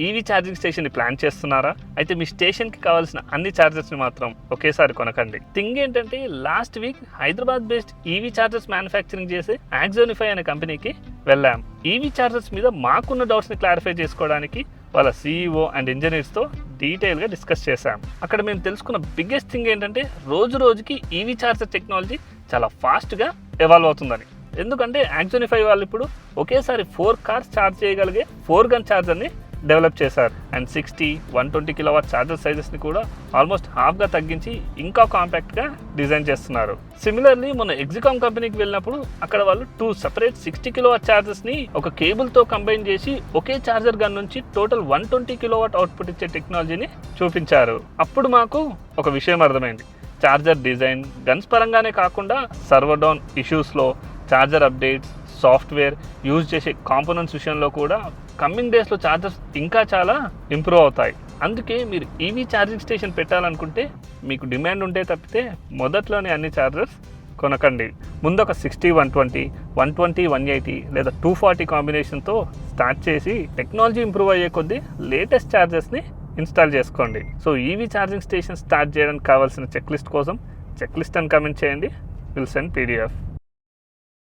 EV charging స్టేషన్ని plan చేస్తున్నారా? అయితే మీ స్టేషన్కి కావాల్సిన అన్ని ఛార్జర్స్ని మాత్రం ఒకేసారి కొనకండి. థింగ్ ఏంటంటే last week Hyderabad based EV chargers manufacturing చేసే యాక్సోనిఫై అనే కంపెనీకి వెళ్ళాం. ఈవీ ఛార్జర్స్ మీద మాకున్న డౌట్స్ని క్లారిఫై చేసుకోవడానికి వాళ్ళ CEO అండ్ ఇంజనీర్స్తో డీటెయిల్గా డిస్కస్ చేశాం. అక్కడ మేము తెలుసుకున్న బిగ్గెస్ట్ థింగ్ ఏంటంటే రోజు రోజుకి ఈవీ ఛార్జర్ టెక్నాలజీ చాలా ఫాస్ట్గా ఎవాల్వ్ అవుతుందని. ఎందుకంటే యాక్సోనిఫై వాళ్ళు ఇప్పుడు ఒకేసారి 4 కార్స్ ఛార్జ్ చేయగలిగే 4 గన్ ఛార్జర్ని డెవలప్ చేశారు. అండ్ 60, 120 కిలోవాట్ ఛార్జర్ సైజెస్ని కూడా ఆల్మోస్ట్ హాఫ్గా తగ్గించి ఇంకా కాంపాక్ట్గా డిజైన్ చేస్తున్నారు. సిమిలర్లీ మొన్న ఎగ్జికామ్ కంపెనీకి వెళ్ళినప్పుడు అక్కడ వాళ్ళు 2 సెపరేట్ 60 కిలోవాట్ ఛార్జర్స్ని ఒక కేబుల్తో కంబైన్ చేసి ఒకే ఛార్జర్ గన్ నుంచి టోటల్ 120 కిలోవాట్ అవుట్పుట్ ఇచ్చే టెక్నాలజీని చూపించారు. అప్పుడు మాకు ఒక విషయం అర్థమైంది. ఛార్జర్ డిజైన్ గన్స్ పరంగానే కాకుండా సర్వర్ డౌన్ ఇష్యూస్లో, ఛార్జర్ అప్డేట్స్, సాఫ్ట్వేర్, యూజ్ చేసే కాంపోనెంట్స్ విషయంలో కూడా కమింగ్ డేస్లో ఛార్జర్స్ ఇంకా చాలా ఇంప్రూవ్ అవుతాయి. అందుకే మీరు ఈవీ ఛార్జింగ్ స్టేషన్ పెట్టాలనుకుంటే మీకు డిమాండ్ ఉంటే తప్పితే మొదట్లోనే అన్ని ఛార్జర్స్ కొనకండి. ముందు ఒక 60, 120, 120, 180 లేదా 240 కాంబినేషన్తో స్టార్ట్ చేసి టెక్నాలజీ ఇంప్రూవ్ అయ్యే కొద్దీ లేటెస్ట్ ఛార్జర్స్ని ఇన్స్టాల్ చేసుకోండి. So EV charging station start చేయడానికి కావాల్సిన చెక్ లిస్ట్ కోసం చెక్ లిస్ట్ అని కామెంట్ చేయండి. Will send PDF.